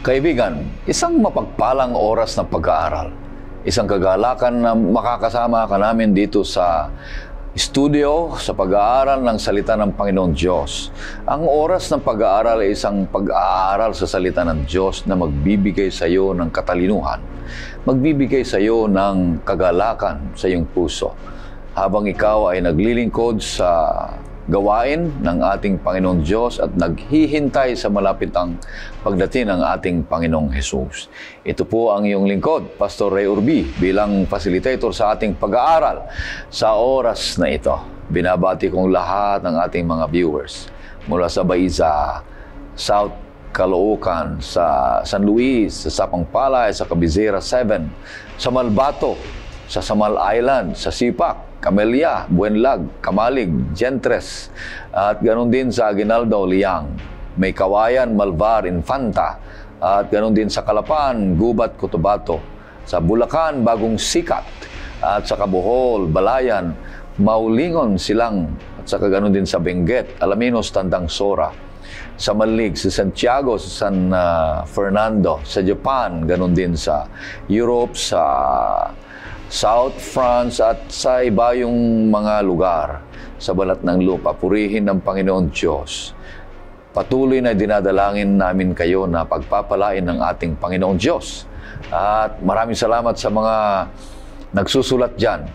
Kaibigan, isang mapagpalang oras ng pag-aaral. Isang kagalakan na makakasama ka namin dito sa studio sa pag-aaral ng salita ng Panginoong Diyos. Ang oras ng pag-aaral ay isang pag-aaral sa salita ng Diyos na magbibigay sa iyo ng katalinuhan, magbibigay sa iyo ng kagalakan sa iyong puso habang ikaw ay naglilingkod sa gawain ng ating Panginoong Diyos at naghihintay sa malapit ang pagdating ng ating Panginoong Jesus. Ito po ang iyong lingkod, Pastor Ray Urbi, bilang facilitator sa ating pag-aaral sa oras na ito. Binabati kong lahat ng ating mga viewers mula sa Baiza, South Caloocan, sa San Luis, sa Sapangpalay, sa Cabizera 7, sa Malbato, sa Samal Island, sa Sipak, Camellia, Buenlag, Kamalig, Gentres, at ganoon din sa Aguinaldo, Liang, May Kawayan, Malvar, Infanta, at ganoon din sa Calapan, Gubat, Cotabato, sa Bulacan, Bagong Sikat, at sa Bohol, Balayan, Maulingon, Silang, at saka ganoon din sa Benguet, Alaminos, Tandang Sora, sa Malig, sa Santiago, sa San Fernando, sa Japan, ganoon din sa Europe, sa South France at sa iba yung mga lugar sa balat ng lupa. Purihin ng Panginoon Diyos. Patuloy na dinadalangin namin kayo na pagpapalain ng ating Panginoon Diyos. At maraming salamat sa mga nagsusulat dyan.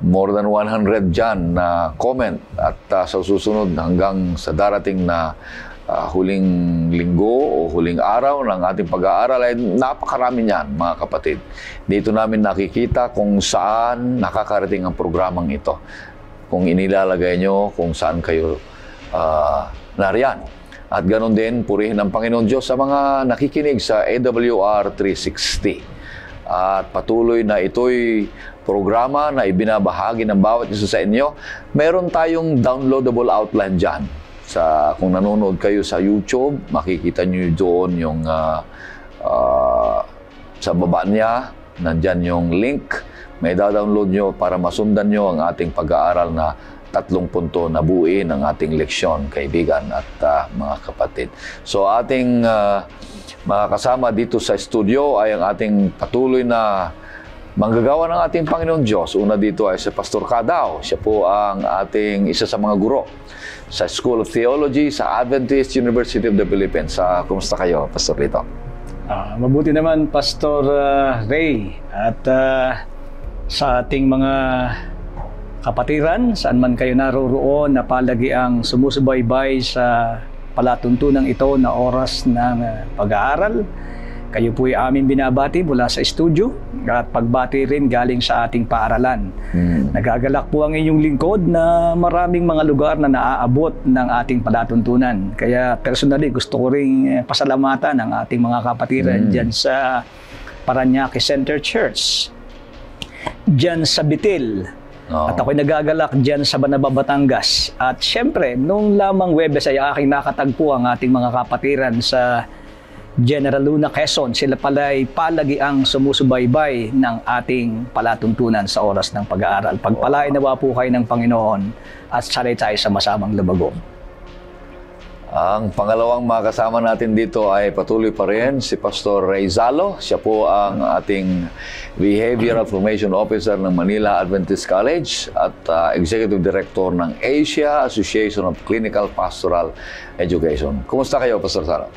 More than 100 dyan na comment at sa susunod hanggang sa darating na huling linggo o huling araw ng ating pag-aaral ay napakarami niyan, mga kapatid. Dito namin nakikita kung saan nakakarating ang programang ito. Kung inilalagay nyo, kung saan kayo nariyan. At ganoon din, purihin ang Panginoon Diyos sa mga nakikinig sa AWR 360. At patuloy na ito'y programa na ibinabahagi ng bawat isa sa inyo. Meron tayong downloadable outline dyan. Kung nanonood kayo sa YouTube, makikita nyo doon yung sa baba niya, nandyan yung link. May download nyo para masundan nyo ang ating pag-aaral na 3 punto na buuin ang ating leksyon, kaibigan at mga kapatid. So ating mga kasama dito sa studio ay ang ating patuloy na manggagawa ng ating Panginoon Diyos. Una dito ay si Pastor Kadao. Siya po ang ating isa sa mga guro sa School of Theology sa Adventist University of the Philippines. Kumusta kayo, Pastor Lito? Mabuti naman, Pastor Ray. At sa ating mga kapatiran, saan man kayo naroroon, na palagi ang sumusubaybay sa palatuntunang ito na oras ng pag-aaral. Kayo po ay aming binabati mula sa studio at pagbati rin galing sa ating paaralan. Nagagalak po ang inyong lingkod na maraming mga lugar na naaabot ng ating palatuntunan. Kaya personally gusto ko rin pasalamatan ang ating mga kapatiran dyan sa Parañaque Center Church, dyan sa Bitil. At ako'y nagagalak dyan sa Banaba, Batangas. At syempre, nung lamang Webes ay aking nakatagpo ang ating mga kapatiran sa General Luna, Quezon. Sila pala ay palagi ang sumusubaybay ng ating palatuntunan sa oras ng pag-aaral. Pagpalain nawa po kayo ng Panginoon at sanay tayo sa masamang lumago. Ang pangalawang makasama natin dito ay patuloy pa rin si Pastor Ray Zalo. Siya po ang ating Behavioral Formation Officer ng Manila Adventist College at Executive Director ng Asia Association of Clinical Pastoral Education. Kumusta kayo, Pastor Zalo?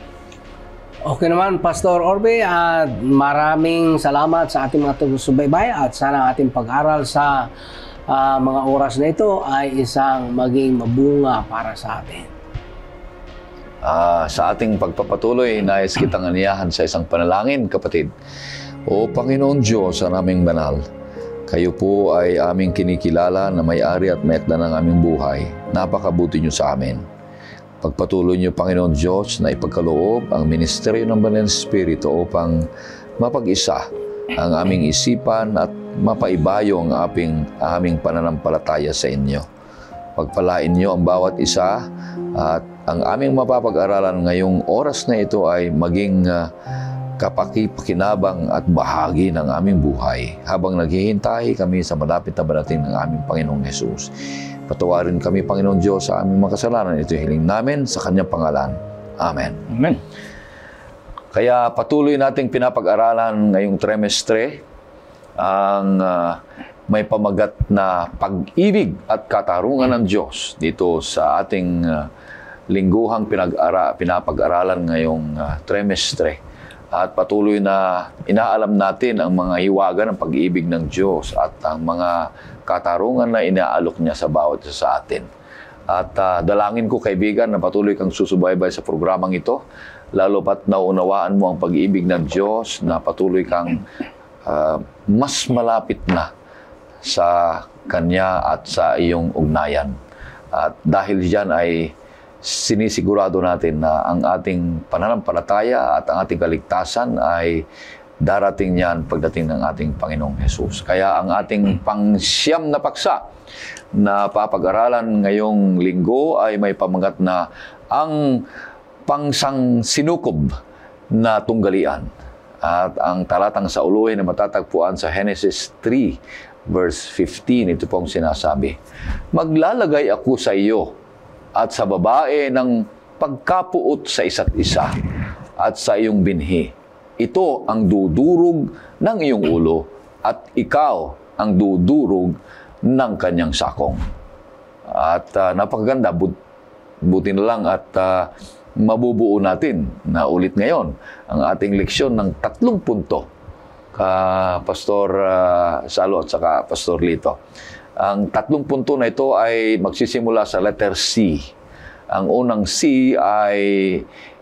Okay naman, Pastor Orbe, at maraming salamat sa ating mga subaybay at sana ating pag-aral sa mga oras na ito ay isang maging mabunga para sa atin. Sa ating pagpapatuloy, nais kitang aniyahan sa isang panalangin, kapatid. O Panginoon Diyos, ang aming banal, kayo po ay aming kinikilala na may-ari at may-akda ng aming buhay. Napakabuti niyo sa amin. Pagpatuloy niyo, Panginoon Diyos, na ipagkaloob ang ministeryo ng Banal na Espiritu upang mapag-isa ang aming isipan at mapaibayo ang aming pananampalataya sa inyo. Pagpalain niyo ang bawat isa at ang aming mapapag-aralan ngayong oras na ito ay maging kapaki-pakinabang at bahagi ng aming buhay habang naghihintay kami sa malapit na barating ng aming Panginoong Jesus. Patawarin kami, Panginoon Diyos, sa aming mga kasalanan. Ito hiling namin sa Kanyang pangalan. Amen. Amen. Kaya patuloy nating pinapag-aralan ngayong trimestre ang may pamagat na pag-ibig at katarungan ng Diyos dito sa ating lingguhang pinapag-aralan ngayong trimestre. At patuloy na inaalam natin ang mga hiwaga ng pag-ibig ng Diyos at ang mga katarungan na inaalok niya sa bawat isa sa atin. At dalangin ko, kaibigan, na patuloy kang susubaybay sa programang ito, lalo pat naunawaan mo ang pag-ibig ng Diyos, na patuloy kang mas malapit na sa Kanya at sa iyong ugnayan. At dahil diyan ay sinisigurado natin na ang ating pananampalataya at ang ating kaligtasan ay darating niyan pagdating ng ating Panginoong Hesus. Kaya ang ating pangsyam na paksa na papag-aralan ngayong linggo ay may pamagat na ang pangsang sinukob na tunggalian. At ang talatang sa uluhin na matatagpuan sa Genesis 3 verse 15, ito pong sinasabi, "Maglalagay ako sa iyo at sa babae ng pagkapuot sa isa't isa at sa iyong binhi. Ito ang dudurog ng iyong ulo at ikaw ang dudurog ng kanyang sakong." At napakaganda, buti na lang at mabubuo natin na ulit ngayon ang ating leksyon ng 3 punto ka Pastor Salo at saka Pastor Lito. Ang 3 punto na ito ay magsisimula sa letter C. Ang unang C ay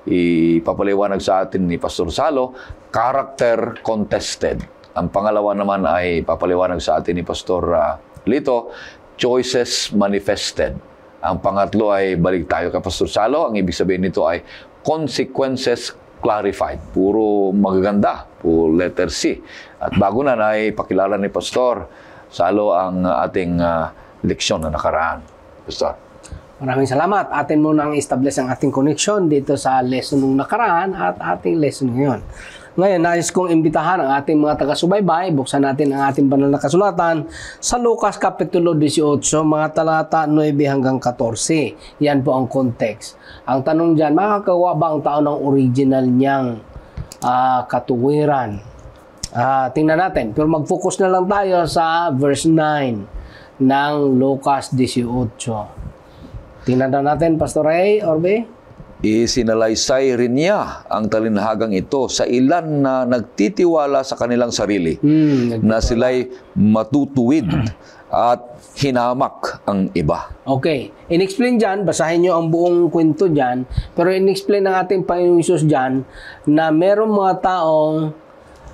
ipapaliwanag sa atin ni Pastor Salo, character contested. Ang pangalawa naman ay papaliwanag sa atin ni Pastor Lito, choices manifested. Ang pangatlo ay balik tayo kay Pastor Salo. Ang ibig sabihin nito ay consequences clarified. Puro magaganda, puro letter C. At bago na ay pakilala ni Pastor Salo ang ating leksyon na nakaraan. Pastor. Maraming salamat. Atin muna ang establish ang ating connection dito sa lesson nung nakaraan at ating lesson ngayon. Ngayon, nais kong imbitahan ang ating mga taga-subaybay. Buksan natin ang ating banal na kasulatan sa Lucas Kapitulo 18, mga talata 9 hanggang 14. Yan po ang context. Ang tanong dyan, makakagawa ba ang tao ng original niyang katuwiran? Tingnan natin. Pero mag-focus na lang tayo sa verse 9 ng Lucas 18. Tingnan na natin, Pastor Ray, Orbe. Isinalaysay rin niya ang talinhagang ito sa ilan na nagtitiwala sa kanilang sarili, na sila'y matutuwid at hinamak ang iba. Okay. In-explain dyan, basahin nyo ang buong kwento dyan, pero in-explain ng ating Panginoong Hesus dyan na merong mga taong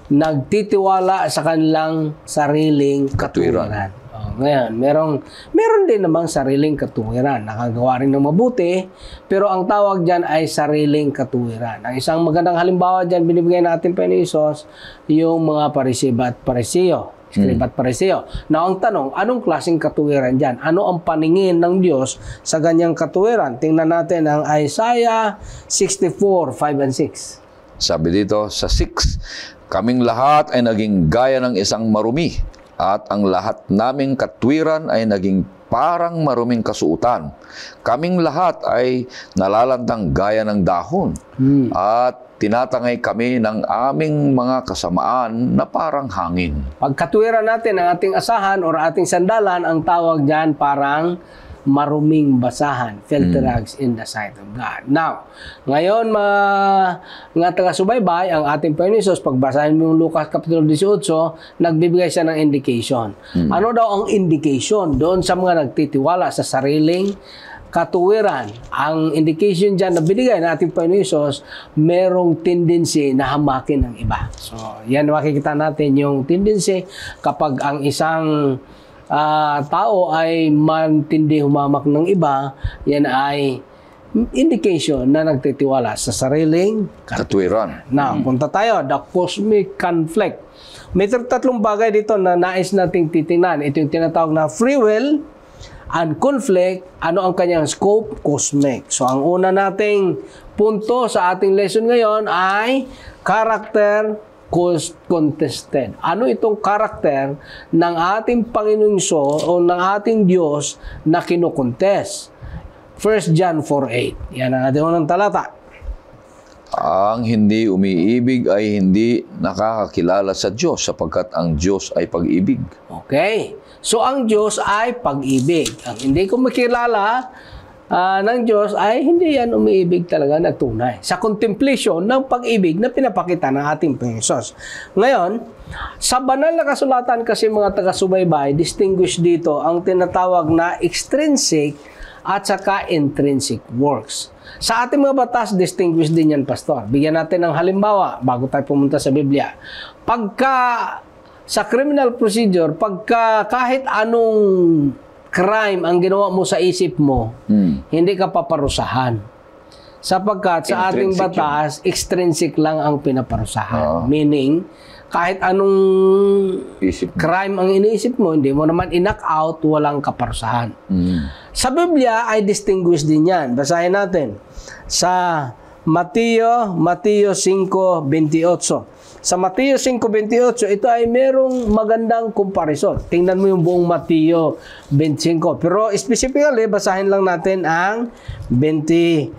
nagtitiwala sa kanilang sariling katuwiran. Ngayon, meron din namang sariling katuwiran. Nakagawa rin ng mabuti, pero ang tawag dyan ay sariling katuwiran. Ang isang magandang halimbawa dyan, binibigay natin pa ni Isos, yung mga Parisiba at Pariseo. Scriba at Pariseo. Now, ang tanong, anong klaseng katuwiran dyan? Ano ang paningin ng Diyos sa ganyang katuwiran? Tingnan natin ang Isaiah 64, 5 and 6. Sabi dito sa 6, "Kaming lahat ay naging gaya ng isang marumi, at ang lahat naming katwiran ay naging parang maruming kasuutan. Kaming lahat ay nalalantang gaya ng dahon, at tinatangay kami ng aming mga kasamaan na parang hangin." Pag katwiran natin ang ating asahan o ating sandalan, ang tawag dyan parang maruming basahan, filthy rags in the sight of God. Now, ngayon mga taga-subaybay, ang ating Panginoon Hesus, pagbasahin mo yung Lucas Kapitulo 18, nagbibigay siya ng indication. Ano daw ang indication doon sa mga nagtitiwala sa sariling katuwiran? Ang indication dyan na binigay ng ating Panginoon Hesus, merong tendency na hamakin ng iba. So, yan makikita natin yung tendency kapag ang isang tao ay mantindi humamak ng iba, yan ay indication na nagtitiwala sa sariling Katwiran. Now, punta tayo, the cosmic conflict. May 3 bagay dito na nais nating titingnan. Ito yung tinatawag na free will and conflict. Ano ang kanyang scope? Cosmic. So, ang una nating punto sa ating lesson ngayon ay character contested. Ano itong karakter ng ating Panginoong Hesus o ng ating Diyos na kinukontest? 1 John 4:8. Yan ang ating unang talata. Ang hindi umiibig ay hindi nakakakilala sa Diyos sapagkat ang Diyos ay pag-ibig. Okay. So, ang Diyos ay pag-ibig. Ang hindi kumikilala ng Diyos ay hindi yan umiibig talaga na tunay. Sa contemplation ng pag-ibig na pinapakita ng ating Panginoon. Ngayon, sa banal na kasulatan kasi mga taga-subaybay, distinguish dito ang tinatawag na extrinsic at saka intrinsic works. Sa ating mga batas, distinguish din yan, Pastor. Bigyan natin ng halimbawa bago tayo pumunta sa Biblia. Sa criminal procedure, kahit anong crime ang ginawa mo sa isip mo, hindi ka paparusahan. Sapagkat sa ating batas, extrinsic lang ang pinaparusahan. Meaning, kahit anong crime ang iniisip mo, hindi mo naman in-knock out, walang kaparusahan. Sa Biblia ay distinguish din yan. Basahin natin. Sa Mateo 5:28. Sa Mateo 5:28, ito ay merong magandang comparison. Tingnan mo yung buong Mateo 25. Pero specifically, basahin lang natin ang 28.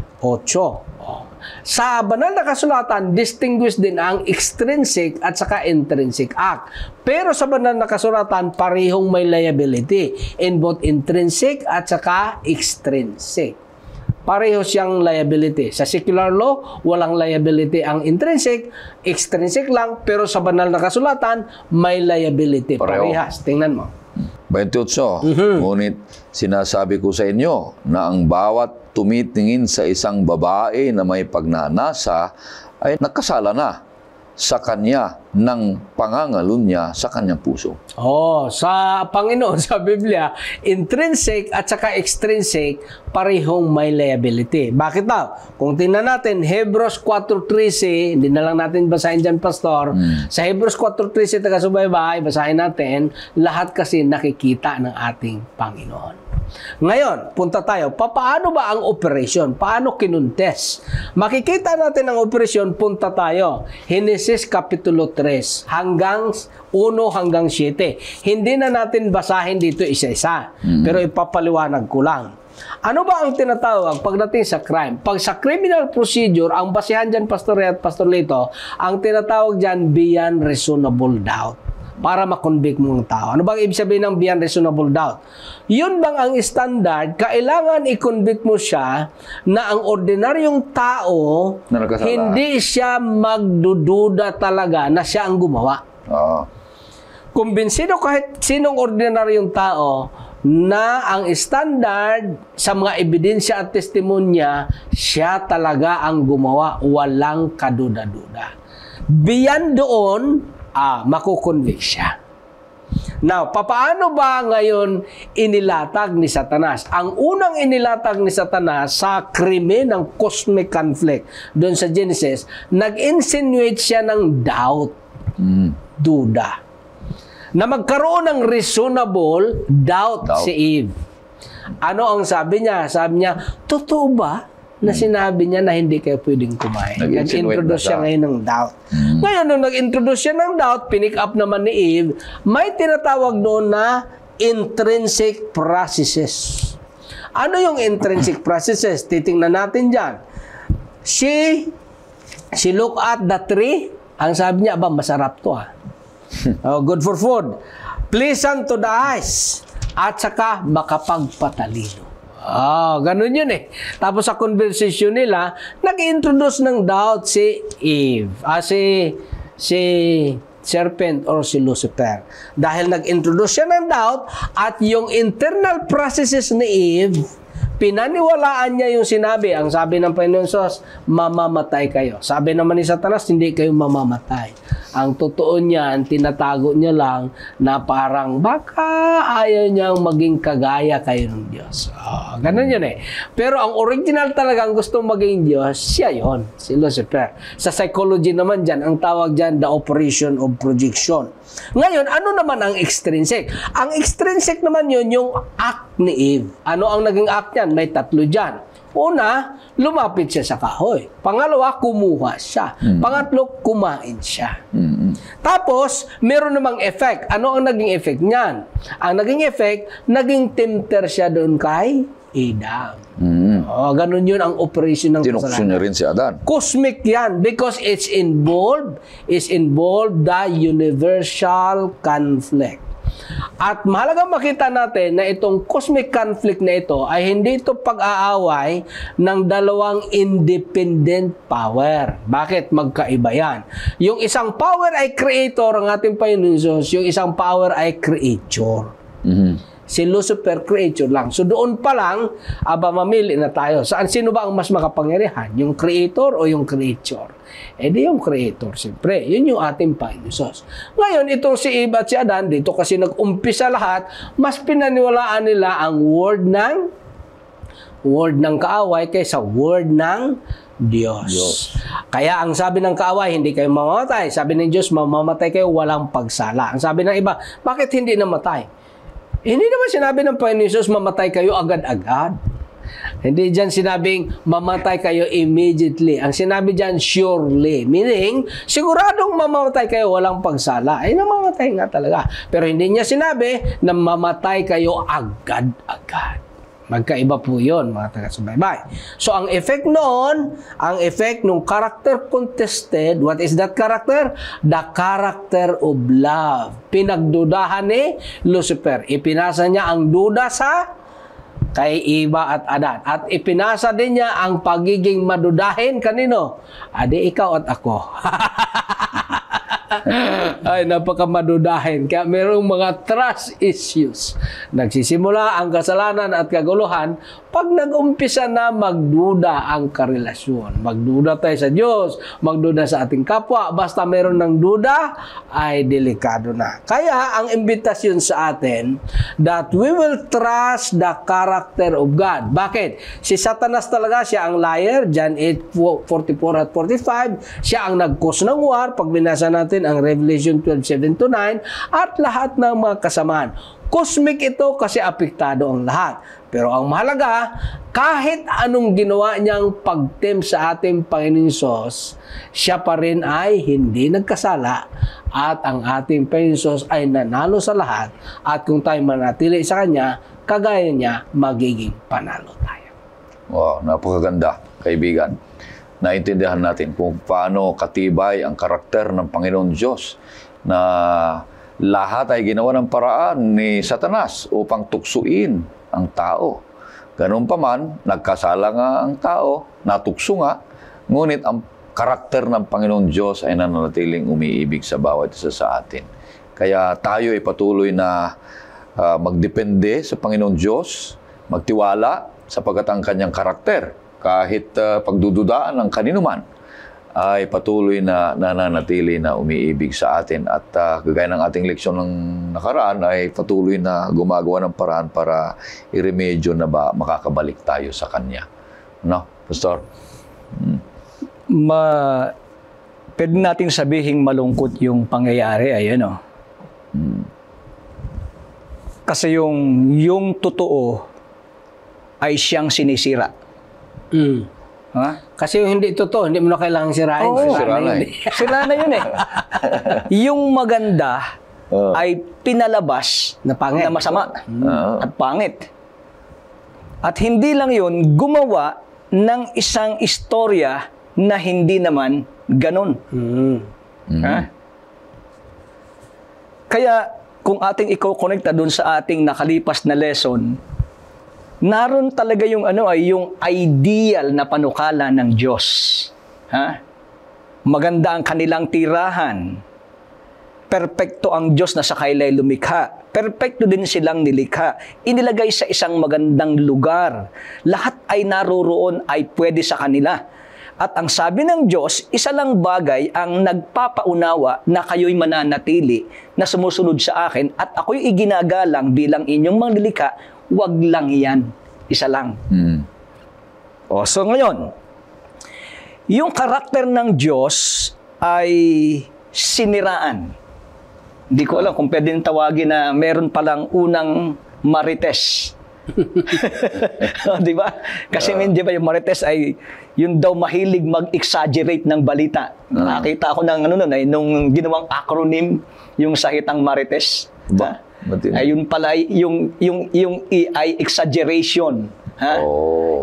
Sa banal na kasulatan, distinguish din ang extrinsic at saka intrinsic act. Pero sa banal na kasulatan, parehong may liability in both intrinsic at saka extrinsic. Pareho siyang liability. Sa secular law, walang liability ang intrinsic, extrinsic lang, pero sa banal na kasulatan, may liability. Parehas. Tingnan mo. 28. Ngunit sinasabi ko sa inyo na ang bawat tumitingin sa isang babae na may pagnanasa ay nagkasala na sa kanya ng pangangalun niya sa kanyang puso. Sa Panginoon, sa Biblia, intrinsic at saka extrinsic, parehong may liability. Bakit daw? Kung tingnan natin, Hebrews 4:13, hindi na lang natin basahin dyan, Pastor. Sa Hebrews 4:13, taga-subaybay, basahin natin, lahat kasi nakikita ng ating Panginoon. Ngayon, punta tayo. Paano ba ang operation? Paano kinuntes? Makikita natin ang operasyon, punta tayo. Genesis Kapitulo 3, hanggang 1 hanggang 7. Hindi na natin basahin dito isa-isa, pero ipapaliwanag ko lang. Ano ba ang tinatawag pagdating sa crime? Pag sa criminal procedure, ang basihan dyan, Pastor Ray at Pastor Lito, ang tinatawag dyan, beyond reasonable doubt. Para makonvict mo ng tao. Ano bang ibig sabihin ng beyond reasonable doubt? Yun bang ang standard? Kailangan i-convict mo siya na ang ordinaryong tao, hindi siya magdududa talaga na siya ang gumawa. Kumbinsido kahit sinong ordinaryong tao na ang standard sa mga ebidensya at testimonya, siya talaga ang gumawa, walang kaduda-duda. Beyond doon, makukonvict siya. Now, papaano ba ngayon inilatag ni Satanas? Ang unang inilatag ni Satanas sa krimen ng cosmic conflict, doon sa Genesis, nag-insinuate siya ng doubt, duda. Na magkaroon ng reasonable doubt si Eve. Ano ang sabi niya? Sabi niya, totoo ba na sinabi niya na hindi kayo pwedeng kumain? Nag-introduce siya ngayon ng doubt. Ngayon, nung nag-introduce siya ng doubt, pinick up naman ni Eve, may tinatawag doon na intrinsic processes. Ano yung intrinsic processes? Titingnan natin dyan. She looked at the tree. Ang sabi niya, masarap to . Good for food. Pleasant to the eyes. At saka makapagpatalino. Ganun yun eh. Tapos sa conversation nila, nag-introduce ng doubt si Eve. Si serpent or si Lucifer. Dahil nag-introduce siya ng doubt at yung internal processes ni Eve, pinaniwalaan niya yung sinabi. Ang sabi ng Panginoon Sos, mamamatay kayo. Sabi naman ni Satanas, hindi kayo mamamatay. Ang totoo niyan, tinatago niya lang na parang baka ayaw niyang maging kagaya kayo ng Diyos. Ganun yun eh. Pero ang original talagang gustong maging Diyos, siya yon, si Lucifer. Sa psychology naman dyan, ang tawag dyan, the operation of projection. Ngayon, ano naman ang extrinsic? Ang extrinsic naman yun, yung act ni Eve. Ano ang naging act niyan? May 3 dyan. Una, lumapit siya sa kahoy. Pangalawa, kumuha siya. Pangatlo, kumain siya. Tapos, meron namang effect. Ano ang naging effect niyan? Ang naging effect, naging tempter siya doon kay Adam. Ganun yun ang operation ng Tinukso kasalanan. niya rin si Adan. Cosmic yan because it's involved the universal conflict. At mahalaga makita natin na itong cosmic conflict na ito ay hindi ito pag-aaway ng dalawang independent power. Bakit? Magkaiba yan. Yung isang power ay creator, ang ating Panginoon Jesus. Yung isang power ay creature. Si Lucifer, creature lang. So doon pa lang, mamili na tayo. Sino ba ang mas makapangyarihan? Yung creator o yung creature? Di yung creator, siyempre. Yun yung ating Panginoon Jesus. Ngayon, itong si Eva at si Adan, dito kasi nag-umpisa lahat, mas pinaniwalaan nila ang word ng kaaway kaysa word ng Diyos. Kaya ang sabi ng kaaway, hindi kayo mamamatay. Sabi ng Diyos, mamamatay kayo walang pagsala. Ang sabi ng iba, bakit hindi namatay? Hindi naman sinabi ng Panginoon Jesus, mamatay kayo agad-agad. Hindi dyan sinabing, mamatay kayo immediately. Ang sinabi dyan, surely. Meaning, siguradong mamamatay kayo walang pagsala. Namamatay nga talaga. Pero hindi niya sinabi na mamatay kayo agad-agad. Magkaiba po yun, mga taga-subaybay. So, ang effect noon, ang effect ng character contested, what is that character? The character of love. Pinagdudahan ni Lucifer. Ipinasa niya ang duda sa kay Eva at Adan. At ipinasa din niya ang pagiging madudahin kanino? Adi ikaw at ako. Ay, napakamadudahin. Kaya mayroong mga trust issues. Nagsisimula ang kasalanan at kaguluhan pag nag-umpisa na magduda ang karelasyon. Magduda tayo sa Diyos, magduda sa ating kapwa. Basta mayroon ng duda, ay delikado na. Kaya, ang imbitasyon sa atin, that we will trust the character of God. Bakit? Si Satanas talaga, siya ang liar. John 8:44 at 45. Siya ang nag-cause ng war. Pag binasa natin ang Revelation 12:7-9 at lahat ng mga kasamaan. Cosmic ito kasi apektado ang lahat. Pero ang mahalaga, kahit anong ginawa niyang pag-tempt sa ating Panginoon Hesus, siya pa rin ay hindi nagkasala at ang ating Panginoon Hesus ay nanalo sa lahat at kung tayo manatili sa Kanya, kagaya niya, magiging panalo tayo. Wow, napakaganda, kaibigan. Naintindihan natin kung paano katibay ang karakter ng Panginoon Diyos na lahat ay ginawa ng paraan ni Satanas upang tuksuin ang tao. Ganun pa man, nagkasala nga ang tao, natukso nga, ngunit ang karakter ng Panginoon Diyos ay nananatiling umiibig sa bawat isa sa atin. Kaya tayo ay patuloy na magdepende sa Panginoon Diyos, magtiwala sapagkat ang kanyang karakter, kahit pagdududaan ng kaninuman, ay patuloy na nananatili na umiibig sa atin. At kagaya ng ating leksyon ng nakaraan, ay patuloy na gumagawa ng paraan para iremedyo na ba makakabalik tayo sa Kanya. No, Pastor? Pwede nating sabihing malungkot yung pangyayari, ayan o. Kasi yung totoo ay siyang sinisira. Ha? Kasi yung hindi totoo, hindi mo na kailangang sirain. Oo, sira na sira na yun eh. Yung maganda ay pinalabas Na pangit. na masama at pangit. At hindi lang yun, gumawa ng isang istorya na hindi naman ganun. Ha? Kaya kung ating i-connecta doon sa ating nakalipas na lesson, naroon talaga yung yung ideal na panukala ng Diyos. Ha? Maganda ang kanilang tirahan. Perpekto ang Diyos na sa kailay lumikha. Perpekto din silang nilikha. Inilagay sa isang magandang lugar. Lahat ay naroroon ay pwede sa kanila. At ang sabi ng Diyos, isa lang bagay ang nagpapaunawa na kayo'y mananatili na sumusunod sa akin at ako'y iginagalang bilang inyong manglilikha. Wag lang yan. Isa lang. So ngayon, yung karakter ng Diyos ay siniraan. Hindi ko alam kung pwede tawagin na meron palang unang marites. Di ba? Kasi di ba yung marites ay yun daw mahilig mag-exaggerate ng balita. Nakita ako ng nung ginawang acronym yung sahitang marites. Ayun pala yung AI exaggeration. Ha?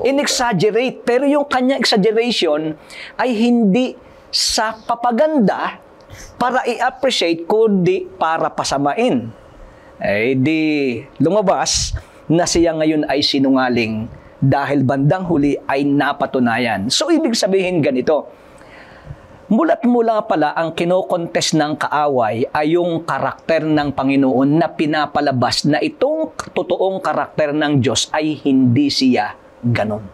In-exaggerate. Pero yung kanyang exaggeration ay hindi sa papaganda para i-appreciate, kundi para pasamain. Eh di lumabas na siya ngayon ay sinungaling dahil bandang huli ay napatunayan. So ibig sabihin ganito, mula't mula pala ang kinokontest ng kaaway ay yung karakter ng Panginoon na pinapalabas na itong totoong karakter ng Diyos ay hindi siya ganon.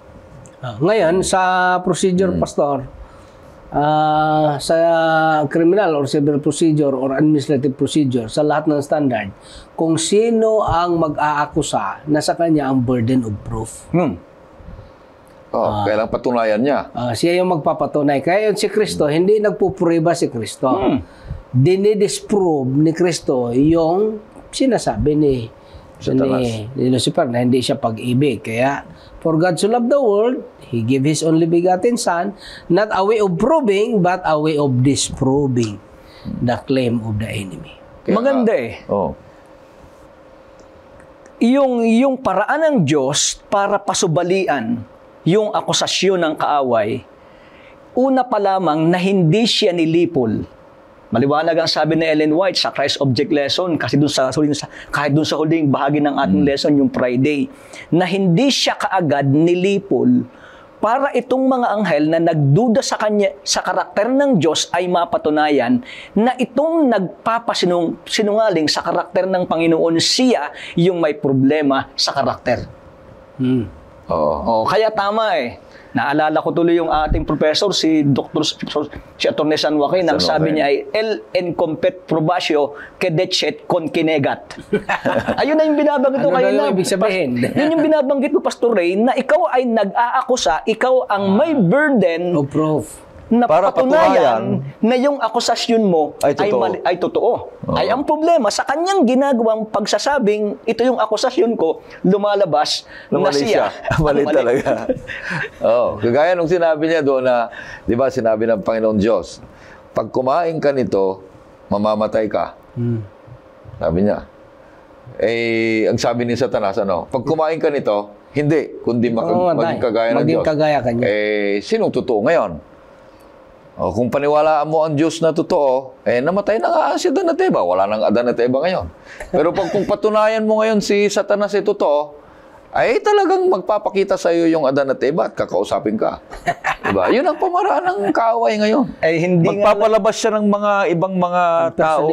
Ngayon, sa procedure, Pastor, sa criminal or civil procedure or administrative procedure, sa lahat ng standard, kung sino ang mag-aakusa, nasa kanya ang burden of proof. Kailangan patunayan niya. Siya yung magpapatunay. Kaya yun si Kristo, hindi nagpupuriba si Kristo. Dinidisprove ni Kristo yung sinasabi ni Lucifer na hindi siya pag-ibig. Kaya, for God so loved the world, He gave His only begotten Son, not a way of proving, but a way of disproving the claim of the enemy. Maganda eh. Yung paraan ng Diyos para pasubalian yung akusasyon ng kaaway, una pa lamang na hindi siya nilipol. Maliwanag ang sabi ni Ellen White sa Christ Object Lesson, kasi kahit dun sa huling bahagi ng ating lesson, yung Friday, na hindi siya kaagad nilipol para itong mga anghel na nagduda sa kanya, sa karakter ng Diyos ay mapatunayan na itong nagpapasinungaling sa karakter ng Panginoon, siya yung may problema sa karakter. Kaya tama eh. Naalala ko tuloy yung ating professor, si Atty. San Joaquin, ang sabi niya ay el incompet probatio kedetchet conkinegat. Ayun na yung binabanggit ko kayo na. Ibig sabihin? Yun yung binabanggit ko, Pastor Ray, na ikaw ay nag-aakusa, ikaw ang may burden of proof na para patunayan na yung akusasyon mo ay totoo. Ay ang problema sa kanyang ginagawang pagsasabing ito yung akusasyon ko, lumalabas na siya. Mali talaga. Kagaya nung sinabi niya doon na, di ba, sinabi ng Panginoon Diyos, pag kumain ka nito, mamamatay ka. Sabi niya. Ang sabi ni Satanas, pag kumain ka nito, hindi, kundi maging kagaya ng Diyos. Kagaya ka niya. Sinong totoo ngayon? Kung paniwalaan mo ang Diyos na totoo, namatay na nga si Adan at Eva. Wala nang Adan at Eva ngayon. Pero kung patunayan mo ngayon si Satanas ay totoo, ay talagang magpapakita sa iyo yung Adan at Eva at kakausapin ka. Diba? Yun ang pamaraan ng kaaway ngayon. Magpapalabas siya ng mga ibang mga tao,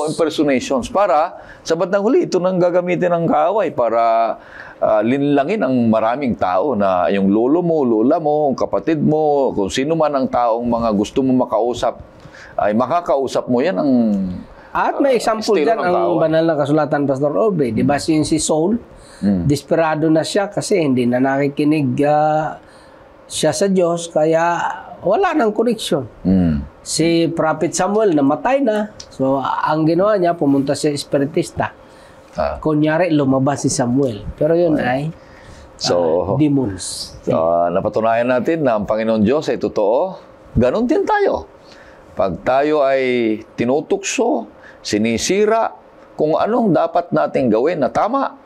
impersonations. Para sa bandang huli, ito nang gagamitin ng kaaway para linlangin ang maraming tao na yung lolo mo, lola mo, kapatid mo, kung sino man ang taong mga gusto mo makausap, ay makakausap mo yan ang at may example dyan ang banal na kasulatan, Pastor Aubrey. Di ba si Saul, desperado na siya kasi hindi na nakikinig siya sa Diyos, kaya wala nang connection. Si Prophet Samuel namatay na. So ang ginawa niya, pumunta sa espiritista. Kunyari, lumabas si Samuel. Pero yun ay demons. Napatunayan natin na ang Panginoon Diyos ay totoo. Ganon din tayo. Pag tayo ay tinutukso, sinisira, kung anong dapat nating gawin na tama,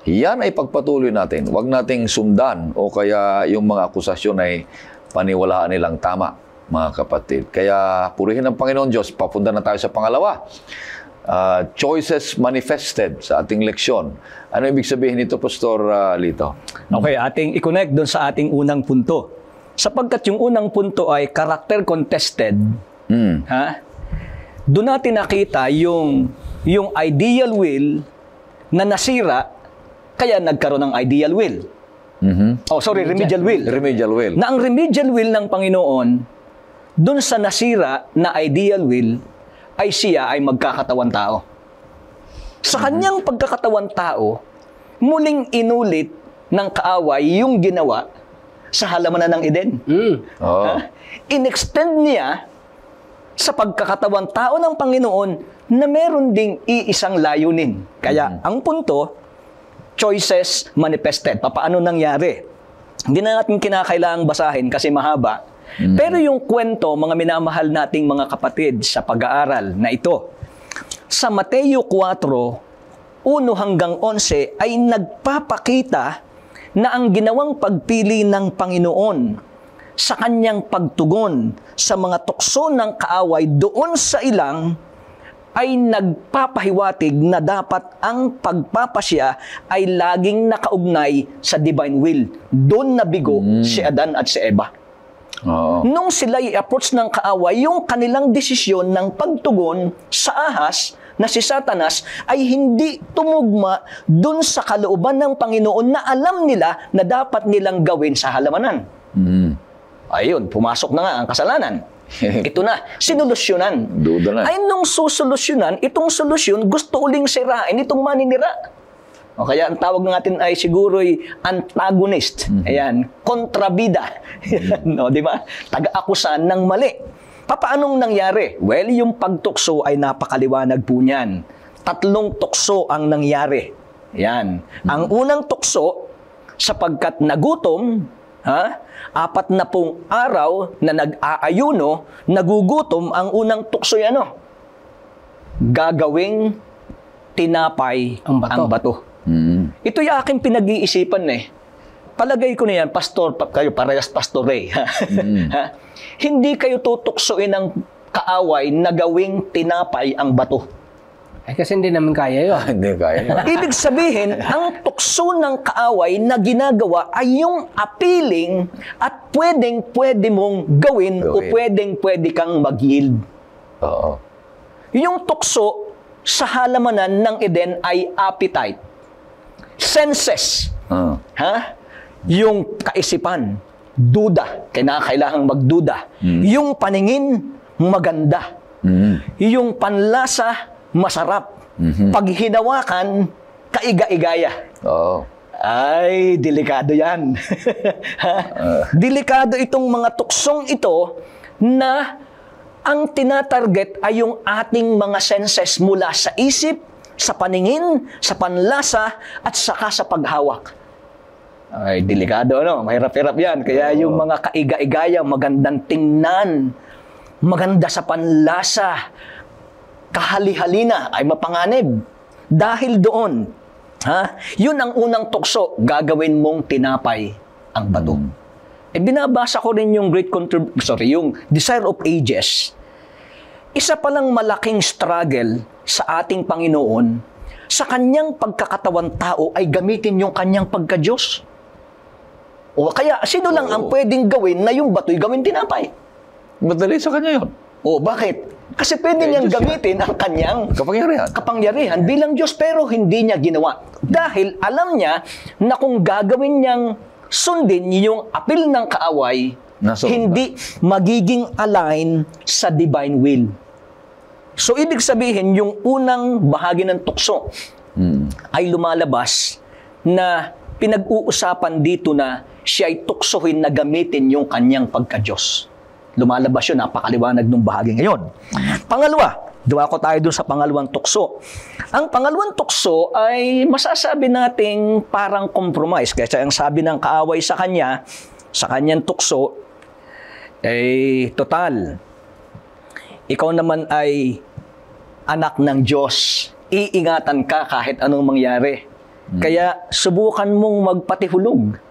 yan ay pagpatuloy natin. Huwag nating sundan o kaya yung mga akusasyon ay paniwalaan nilang tama, mga kapatid. Kaya purihin ang Panginoon Diyos. Papunta na tayo sa pangalawa. Choices manifested sa ating leksyon. Ano ibig sabihin nito, Pastor Lito? Okay, ating i-connect doon sa ating unang punto. Sapagkat yung unang punto ay character contested, doon natin nakita yung ideal will na nasira, kaya nagkaroon ng ideal will. Remedial will. Remedial will. Na ang remedial will ng Panginoon, doon sa nasira na ideal will, ay siya ay magkakatawan tao. Sa kanyang pagkakatawan tao, muling inulit ng kaaway yung ginawa sa halamanan ng Eden. In-extend niya sa pagkakatawan tao ng Panginoon na meron ding iisang layunin. Kaya ang punto, choices manifested. Paano nangyari? Hindi na natin kinakailangang basahin kasi mahaba. Pero yung kwento, mga minamahal nating mga kapatid sa pag-aaral na ito, sa Mateo 4, 1 hanggang 11, ay nagpapakita na ang ginawang pagpili ng Panginoon sa kanyang pagtugon sa mga tukso ng kaaway doon sa ilang ay nagpapahiwatig na dapat ang pagpapasya ay laging nakaugnay sa divine will. Doon nabigo si Adan at si Eva. Nung sila i-approach ng kaaway, yung kanilang desisyon ng pagtugon sa ahas na si Satanas ay hindi tumugma dun sa kalooban ng Panginoon na alam nila na dapat nilang gawin sa halamanan. Ayun, pumasok na nga ang kasalanan. Ito na, sinulusyonan. Duda na. Ay nung susolusyonan, itong solusyon gusto uling sirain itong maninira. O kaya ang tawag natin ay siguro'y antagonist. Ayan, kontrabida. No, di ba? Taga-akusan ng mali. Papaanong nangyari? Well, yung pagtukso ay napakaliwanag po niyan. 3 tukso ang nangyari. Ayan. Ang unang tukso, sapagkat nagutom, 40 araw na nag-aayuno, nagugutom, ang unang tukso yan, gagawing tinapay ang bato. Ito yung aking pinag-iisipan Palagay ko na yan, pastor, kayo parehas pastor Hindi kayo tutuksoin ng kaaway na gawing tinapay ang bato. Kasi hindi naman kaya yun. Hindi kaya yun. Ibig sabihin, ang tukso ng kaaway na ginagawa ay yung appealing at pwede mong gawin o pwede kang mag-yield. Oo. Yung tukso sa halamanan ng Eden ay appetite. Senses. Yung kaisipan. Duda. Kailangang magduda. Yung paningin, maganda. Yung panlasa, masarap. Pag hinawakan, kaiga-igaya. Oo. Ay, delikado yan. Delikado itong mga tuksong ito na ang tinatarget ay yung ating mga senses mula sa isip, sa paningin, sa panlasa, at saka sa paghawak. Ay, delikado, mahirap-hirap yan. Kaya yung mga kaiga-igaya, magandang tingnan, maganda sa panlasa, kahali-halina ay mapanganib. Dahil doon, yun ang unang tukso, gagawin mong tinapay ang bato. Binabasa ko rin yung yung Desire of Ages. Isa palang malaking struggle sa ating Panginoon, sa kanyang pagkakatawan tao ay gamitin yung kanyang pagka-Diyos. O kaya, sino lang ang pwedeng gawin na yung bato'y gawin tinapay? Madali sa kanya yun. O bakit? Kasi pwede niyang gamitin ang kanyang kapangyarihan bilang Diyos, pero hindi niya ginawa. Dahil alam niya na kung gagawin niyang sundin yung appeal ng kaaway, hindi magiging align sa divine will. So, ibig sabihin, yung unang bahagi ng tukso ay lumalabas na pinag-uusapan dito na siya ay tuksohin na gamitin yung kanyang pagka-Diyos. Lumalabas yun, napakaliwanag ng bahagi ngayon. Pangalawa, duwako tayo dun sa pangalawang tukso. Ang pangalawang tukso ay masasabi nating parang compromise. Kasi ang sabi ng kaaway sa kanya, sa kanyang tukso, total, ikaw naman ay anak ng Diyos. Iingatan ka kahit anong mangyari. Kaya subukan mong magpatihulog.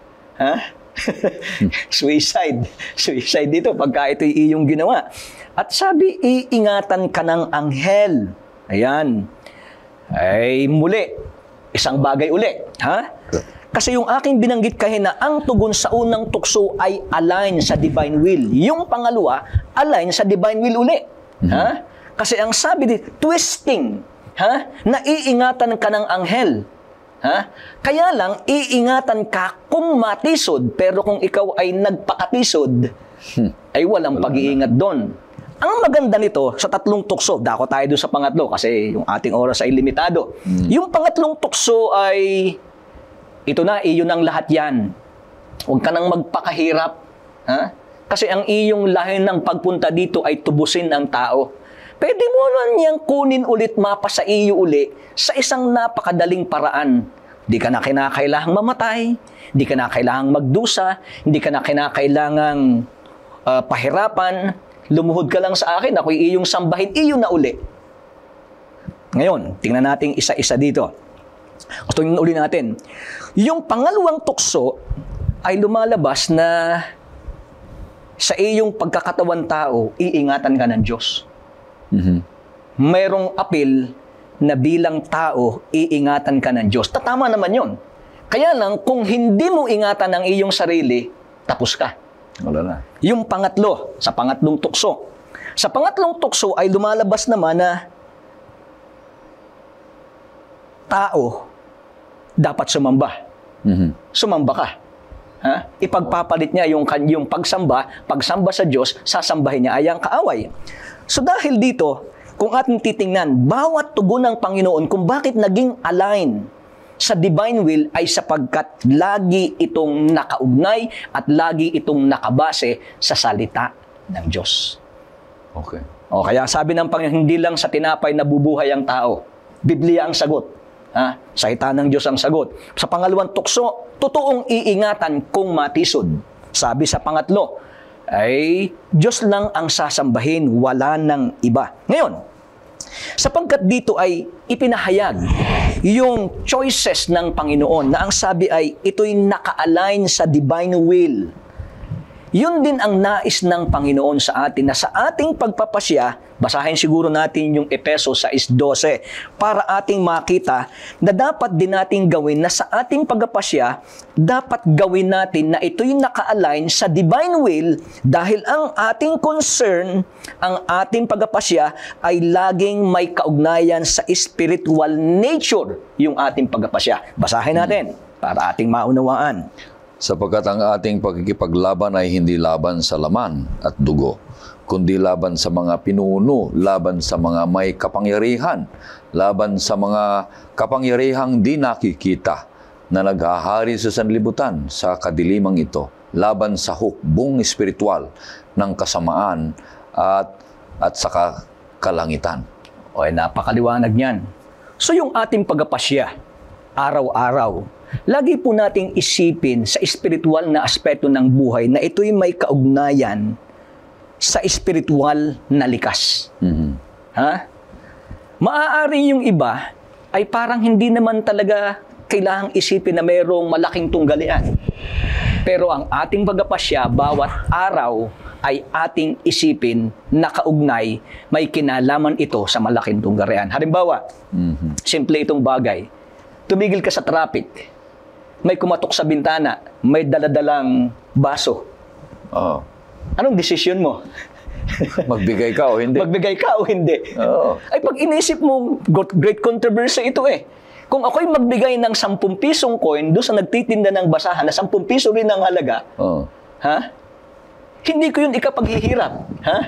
Suicide dito pagka ito'y iyong ginawa. At sabi, iingatan ka ng anghel. Ayan. Ay muli, isang bagay uli. Kasi yung aking binanggit kahina, ang tugon sa unang tukso ay align sa divine will. Yung pangalawa, align sa divine will uli. Kasi ang sabi dito, twisting. Na iingatan ka ng anghel. Kaya lang, iingatan ka kung matisod, pero kung ikaw ay nagpakatisod, ay walang pag-iingat doon. Ang maganda nito, sa 3 tukso, dako tayo doon sa pangatlo, kasi yung ating oras ay limitado. Yung pangatlong tukso ay, ito na, iyon ang lahat yan. Huwag ka nang magpakahirap. Kasi ang iyong lahin ng pagpunta dito ay tubusin ang tao. Pwede mo lang niyang kunin ulit, mapa sa iyo uli, sa isang napakadaling paraan. Di ka na kinakailangang mamatay, di ka na kailangang magdusa, hindi ka na kinakailangang pahirapan, lumuhod ka lang sa akin, ako'y iyong sambahin, iyo na uli. Ngayon, tingnan natin isa-isa dito. Tingnan uli natin. Yung pangalawang tukso ay lumalabas na sa iyong pagkakatawan tao, iingatan ka ng Diyos. Mayroong apil na bilang tao, iingatan ka ng Diyos. Tatama naman yon. Kaya lang, kung hindi mo ingatan ang iyong sarili, tapos ka. Wala na. Yung pangatlo, sa pangatlong tukso. Sa pangatlong tukso ay lumalabas naman na tao dapat sumamba. Sumamba ka. Ha? Ipagpapalit niya yung pagsamba sa Diyos, sasambahin niya ay ang kaaway. So dahil dito, kung ating titingnan, bawat tugon ng Panginoon kung bakit naging align sa divine will ay sapagkat lagi itong nakaugnay at lagi itong nakabase sa salita ng Diyos. Okay. O kaya sabi ng Panginoon, hindi lang sa tinapay nabubuhay ang tao. Biblia ang sagot. Ha? Salita ng Diyos ang sagot. Sa pangalawang tukso, totoong iingatan kung matisod. Sabi sa pangatlo, ay Diyos lang ang sasambahin, wala ng iba. Ngayon, sapagkat dito ay ipinahayag yung choices ng Panginoon na ang sabi ay ito'y naka-align sa divine will. Yun din ang nais ng Panginoon sa atin na sa ating pagpapasya, basahin siguro natin yung Efesos 6:12 para ating makita na dapat din natin gawin na sa ating pagpapasya, dapat gawin natin na ito'y naka-align sa divine will dahil ang ating concern, ang ating pagpapasya ay laging may kaugnayan sa spiritual nature yung ating pagpapasya. Basahin natin para ating maunawaan. Sapagkat ang ating pagkikipaglaban ay hindi laban sa laman at dugo, kundi laban sa mga pinuno, laban sa mga may kapangyarihan, laban sa mga kapangyarihang di nakikita na naghahari sa sanlibutan sa kadilimang ito, laban sa hukbong espiritual ng kasamaan at sa kalangitan. O ay napakaliwanag niyan. So yung ating pagpapasya, araw-araw, lagi po nating isipin sa espiritual na aspeto ng buhay na ito'y may kaugnayan sa espiritual na likas. Ha? Maaari yung iba ay parang hindi naman talaga kailangang isipin na mayroong malaking tunggalian. Pero ang ating pagpapasya, bawat araw ay ating isipin na kaugnay, may kinalaman ito sa malaking tunggalian. Halimbawa, simple itong bagay. Tumigil ka sa traffic. May kumatok sa bintana, may daladalang baso. Oo. Anong desisyon mo? Magbigay ka o hindi? Magbigay ka o hindi? Oo. Ay pag inisip mo, great controversy ito eh. Kung ako'y magbigay ng 10 pisong coin doon sa nagtitinda ng basahan na 10 piso rin ang halaga, ha? Hindi ko yun ikapaghihirap. Ha?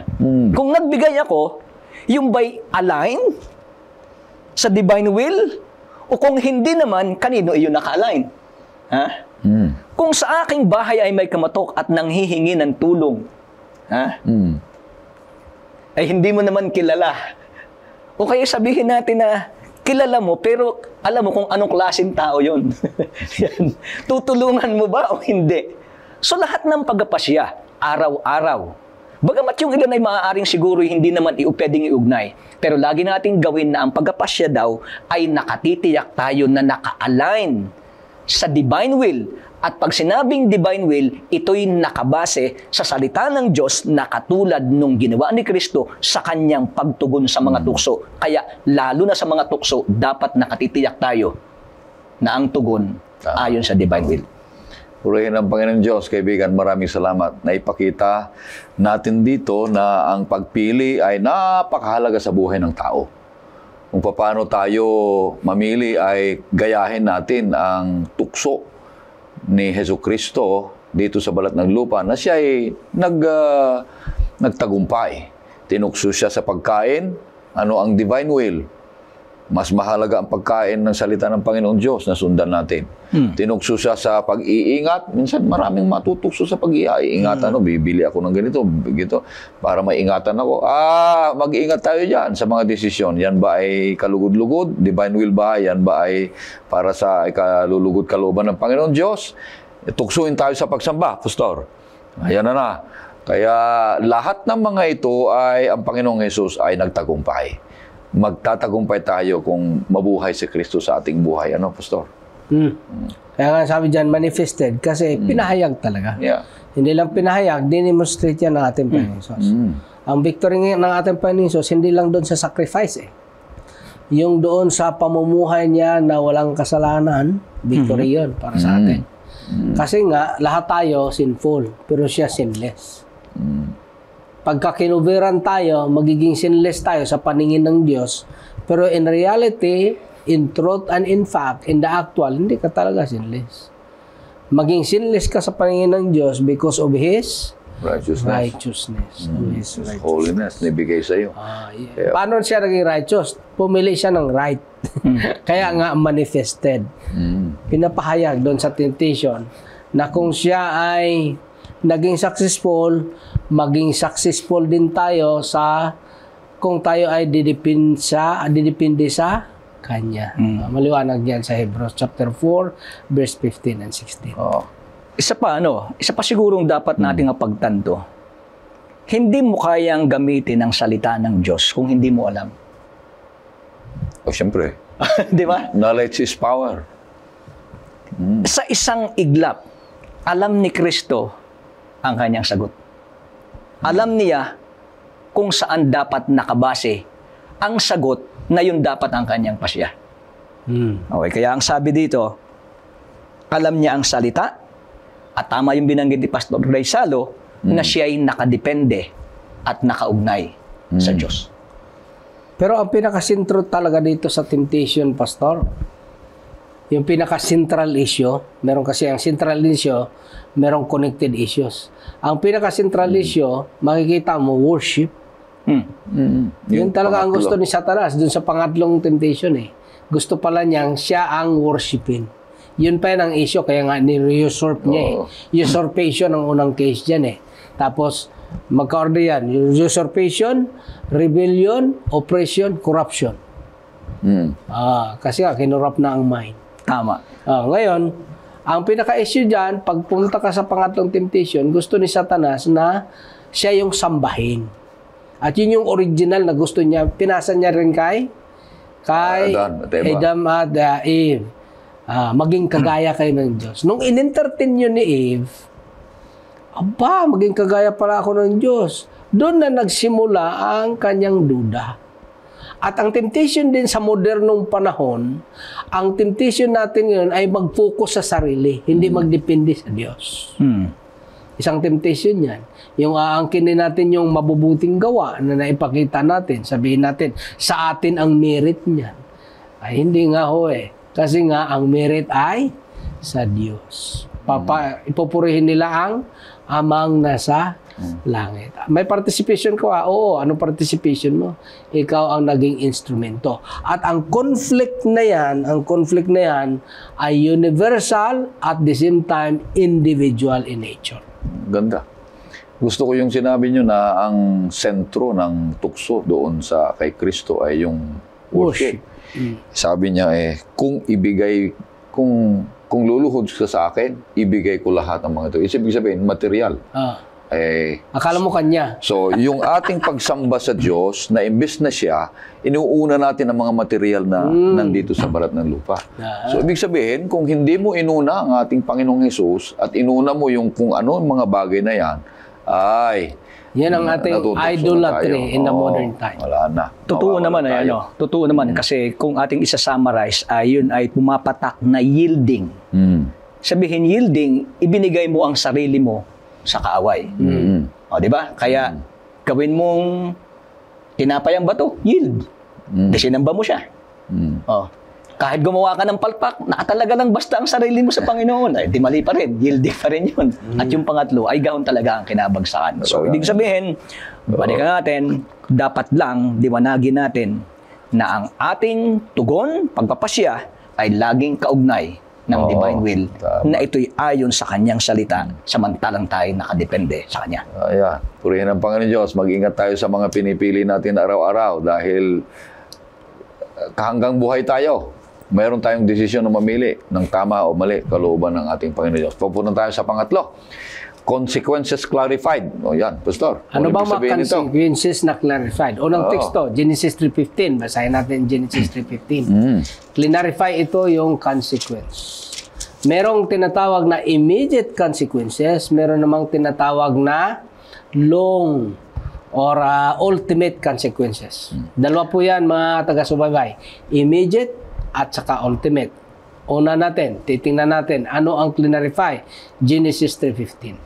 Kung nagbigay ako, yung by align sa divine will, o kung hindi naman, kanino iyon naka-align? Ha? Kung sa aking bahay ay may kamatok at nanghihingi ng tulong, ha? Ay hindi mo naman kilala. O kaya sabihin natin na kilala mo, pero alam mo kung anong klaseng tao yun. Yan. Tutulungan mo ba o hindi? So lahat ng pagpapasya, araw-araw. Bagamat yung ilan ay maaaring siguro hindi naman pwedeng iugnay. Pero lagi natin gawin na ang pagpapasya daw ay nakatitiyak tayo na naka-align sa divine will. At pag sinabing divine will, ito'y nakabase sa salita ng Diyos na katulad nung ginawa ni Kristo sa kanyang pagtugon sa mga tukso. Kaya lalo na sa mga tukso, dapat nakatitiyak tayo na ang tugon ayon sa divine will. Purihin ang Panginoon Diyos, kaibigan, maraming salamat. Naipakita natin dito na ang pagpili ay napakahalaga sa buhay ng tao. Kung paano tayo mamili ay gayahin natin ang tukso ni Jesucristo dito sa balat ng lupa na siya ay nagtagumpay. Tinukso siya sa pagkain. Ano ang divine will? Mas mahalaga ang pagkain ng salita ng Panginoong Diyos na sundan natin. Tinukso siya sa pag-iingat. Minsan maraming matutukso sa pag-iingat. Bibili ako ng ganito, para maingatan ako. Mag-iingat tayo dyan sa mga desisyon. Yan ba ay kalugod-lugod? Divine will ba? Yan ba ay para sa kalulugod kalooban ng Panginoong Diyos? Tuksuin tayo sa pagsamba, Pastor. Ayan na. Kaya lahat ng mga ito ay ang Panginoong Jesus ay nagtagumpay. magtatagumpay tayo kung mabuhay si Kristo sa ating buhay. Ano, Pastor? Kaya nga sabi dyan, manifested, kasi pinahayag talaga. Yeah. Hindi lang pinahayag, dinemonstrate yan ng ating Panginoon Jesus. Ang victory ng ating Panginoon Jesus, hindi lang doon sa sacrifice Yung doon sa pamumuhay niya na walang kasalanan, victory yun para sa atin. Kasi nga, lahat tayo sinful, pero siya sinless. Pagka kinubiran tayo, magiging sinless tayo sa paningin ng Diyos. Pero in reality, in truth and in fact, in the actual, hindi ka talaga sinless. Maging sinless ka sa paningin ng Diyos because of His righteousness. Holiness, nibigay sa iyo. Yeah. Paano siya naging righteous? Pumili siya ng right. Kaya nga manifested. Pinapahayag doon sa temptation na kung siya ay naging successful, maging successful din tayo sa kung tayo ay didepende sa Kanya. Maliwanag yan sa Hebrews chapter 4, verse 15 and 16. Isa pa sigurong dapat nating pagtanto. Hindi mo kayang gamitin ang salita ng Diyos kung hindi mo alam. Siyempre. Di ba? Knowledge is power. Sa isang iglap, alam ni Kristo ang kanyang sagot. Alam niya kung saan dapat nakabase ang sagot na yun dapat ang kanyang pasya. Okay, kaya ang sabi dito, alam niya ang salita, at tama yung binanggit ni Pastor Ray Salo, na siya ay nakadepende at nakaugnay sa Diyos. Pero ang pinaka-central talaga dito sa temptation, Pastor, yung pinaka-central issue, meron kasi ang central issue, merong connected issues. Ang pinaka-central issue, makikita mo, worship. Yun talaga ang gusto ni Satanas, dun sa pangatlong temptation Gusto pala niyang siya ang worshipin. Yun pa yun ang issue, kaya nga ni-usurp niya Usurpation ang unang case dyan Tapos, magka-order yan. Usurpation, rebellion, oppression, corruption. Kasi nga, kinurap na ang mind. Tama. Ngayon, ang pinaka-issue dyan, pag pumunta ka sa pangatlong temptation, gusto ni Satanas na siya yung sambahin. At yun yung original na gusto niya. Pinasa niya rin kay Adam at Eve. Maging kagaya kayo ng Diyos. Nung in-entertain yun ni Eve, maging kagaya pala ako ng Diyos. Doon na nagsimula ang kanyang duda. At ang temptation din sa modernong panahon, ang temptation natin ngayon ay mag-focus sa sarili, hindi magdepende sa Diyos. Isang temptation yan. Yung aangkinin natin yung mabubuting gawa na naipakita natin, sabihin natin, sa atin ang merit niyan. Ay hindi nga Kasi nga ang merit ay sa Diyos. Ipupurihin nila ang amang nasa langit. May participation ko Oo, anong participation mo? Ikaw ang naging instrumento. At ang conflict na yan ay universal at the same time individual in nature. Ganda. Gusto ko yung sinabi nyo na ang sentro ng tukso doon kay Kristo ay yung worship. Sabi niya kung luluhod ka sa akin, ibigay ko lahat ng mga ito. Ibig sabihin, material. Akala mo kanya. So, yung ating pagsamba sa Diyos, na imbes na siya, inuuna natin ang mga material na nandito sa balat ng lupa. So, ibig sabihin, kung hindi mo inuna ang ating Panginoong Hesus at inuna mo yung kung ano ang mga bagay na yan, yan ang ating idolatry in the modern time. Wala na. Totoo naman kasi kung ating isa-summarize, yun ay pumapatak na yielding. Sabihin yielding, ibinigay mo ang sarili mo sa kaaway. Di ba? Kaya gawin mong tinapay ang bato, yield. Sinamba mo siya. Kahit gumawa ka ng palpak, nakatalaga lang basta ang sarili mo sa Panginoon. Di mali pa rin, yielding pa rin yun. At yung pangatlo ay gahon talaga ang kinabagsakan. So, ibig sabihin, balikan natin, dapat lang diwanagin natin na ang ating tugon, pagpapasya, ay laging kaugnay ng divine will na ito'y ayon sa kanyang salita samantalang tayo nakadepende sa kanya. Purihin ang Panginoon Diyos. Mag-ingat tayo sa mga pinipili natin araw-araw dahil hanggang buhay tayo. Mayroon tayong desisyon na mamili ng tama o mali kalooban ng ating Panginoon Diyos. Pupunta tayo sa pangatlo. consequences clarified. O yan, Pastor. Ano bang ibig mga sabihin nito? consequences na clarified? Unang teksto, Genesis 3:15. Basahin natin Genesis 3:15. Clarify ito yung consequence. Merong tinatawag na immediate consequences, meron namang tinatawag na long or ultimate consequences. Dalawa po yan, mga taga-subaybay. Immediate at saka ultimate. Una natin, titingnan natin, ano ang clarify? Genesis 3:15.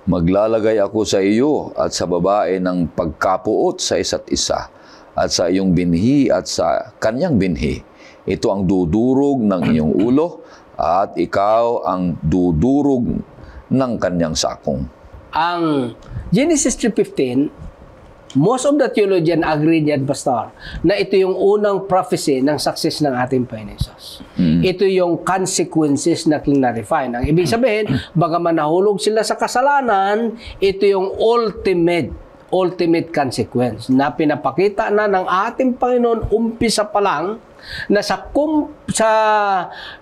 Maglalagay ako sa iyo at sa babae ng pagkapuot sa isa't isa at sa iyong binhi at sa kanyang binhi. Ito ang dudurog ng iyong ulo at ikaw ang dudurog ng kanyang sakong. Ang Genesis 3:15, most of the theologian agree diyan, Pastor, na ito yung unang prophecy ng success ng ating Panginoon Jesus. Ito yung consequences na clarify. Ang ibig sabihin, bagaman nahulog sila sa kasalanan, ito yung ultimate consequence na pinapakita na ng ating Panginoon umpisa pa lang na sa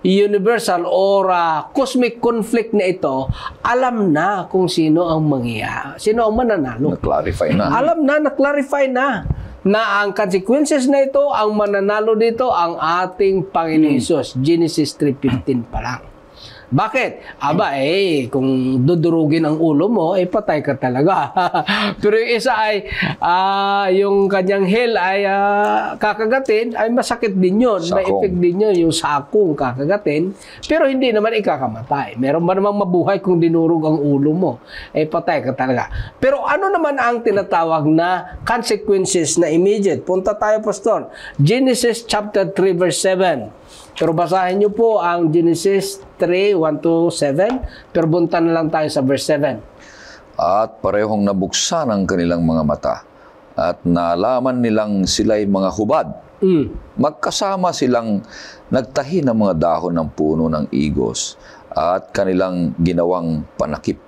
universal or cosmic conflict na ito, alam na kung sino ang sino ang mananalo. Na-clarify na. Alam na, na-clarify na ang consequences na ito, ang mananalo dito, ang ating Panginoon Hesus. Genesis 3:15 pa lang. Bakit? Kung dudurugin ang ulo mo, patay ka talaga. Pero yung isa ay, yung kanyang hell ay kakagatin, ay masakit din yun. May effect din yun, yung sakong kakagatin. Pero hindi naman ikakamatay. Meron ba namang mabuhay kung dinurog ang ulo mo? Patay ka talaga. Pero ano naman ang tinatawag na consequences na immediate? Punta tayo, Pastor. Genesis chapter 3 verse 7. Pero basahin niyo po ang Genesis 3:1-7. Pero bunta na lang tayo sa verse 7. At parehong nabuksan ang kanilang mga mata at nalaman nilang sila'y mga hubad. Magkasama silang nagtahi ng mga dahon ng puno ng igos at kanilang ginawang panakip.